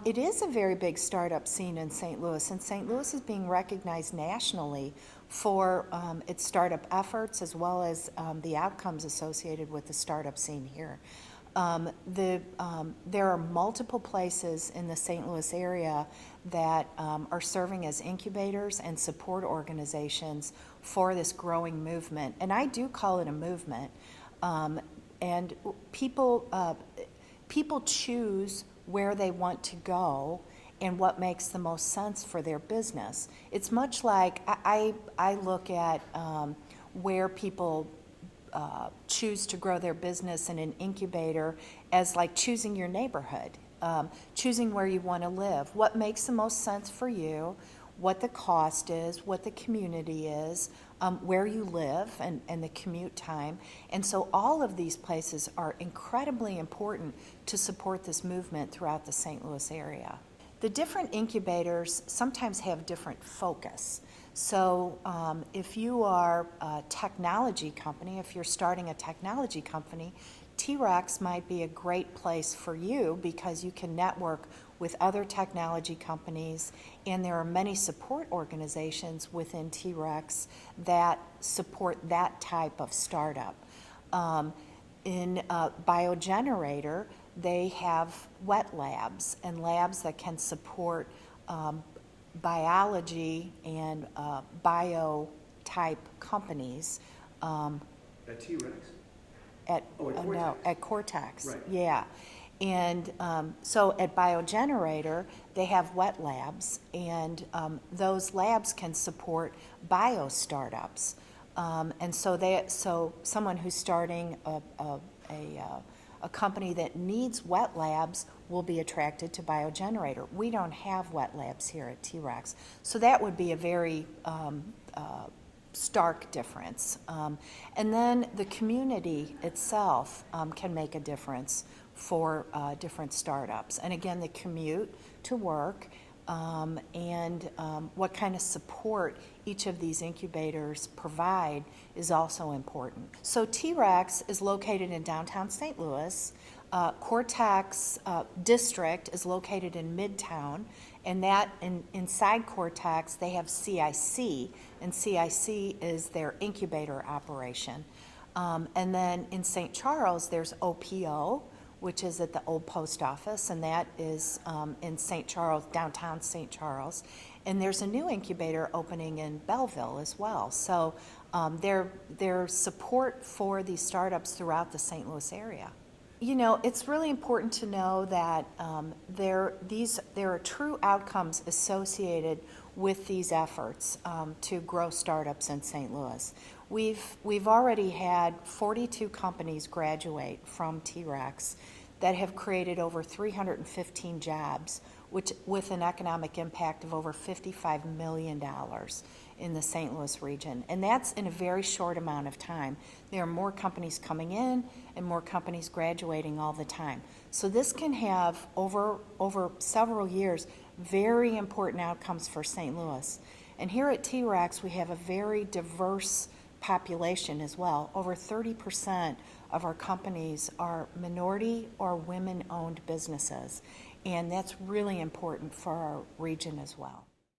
It is a very big startup scene in St. Louis, and St. Louis is being recognized nationally for its startup efforts as well as the outcomes associated with the startup scene here. There are multiple places in the St. Louis area that are serving as incubators and support organizations for this growing movement, and I do call it a movement. And people choose where they want to go and what makes the most sense for their business. It's much like I look at where people choose to grow their business in an incubator as like choosing your neighborhood, choosing where you want to live, what makes the most sense for you, what the cost is, what the community is, where you live, and the commute time. And so all of these places are incredibly important to support this movement throughout the St. Louis area. The different incubators sometimes have different focus. So if you are a technology company, if you're starting a technology company, T-Rex might be a great place for you because you can network with other technology companies, and there are many support organizations within T-Rex that support that type of startup. In Biogenerator, they have wet labs and labs that can support biology and bio-type companies. At T-Rex? At Cortex. No, at Cortex. Right. Yeah. And so at Biogenerator, they have wet labs, and those labs can support bio startups. And so someone who's starting a company that needs wet labs will be attracted to Biogenerator. We don't have wet labs here at T-Rex, so that would be a very stark difference. And then the community itself can make a difference for different startups. And again, the commute to work and what kind of support each of these incubators provide is also important. So T-Rex is located in downtown St. Louis. Cortex district is located in Midtown, and that inside Cortex they have CIC, and CIC is their incubator operation. And then in St. Charles there's OPO, which is at the old post office, and that is in St. Charles, downtown St. Charles. And there's a new incubator opening in Belleville as well. So there's support for these startups throughout the St. Louis area. You know, it's really important to know that there are true outcomes associated with these efforts to grow startups in St. Louis. We've already had 42 companies graduate from T-Rex that have created over 315 jobs, which with an economic impact of over $55 million in the St. Louis region. And that's in a very short amount of time. There are more companies coming in and more companies graduating all the time. So this can have, over several years, very important outcomes for St. Louis. And here at T-Rex, we have a very diverse population as well. Over 30% of our companies are minority or women-owned businesses. And that's really important for our region as well.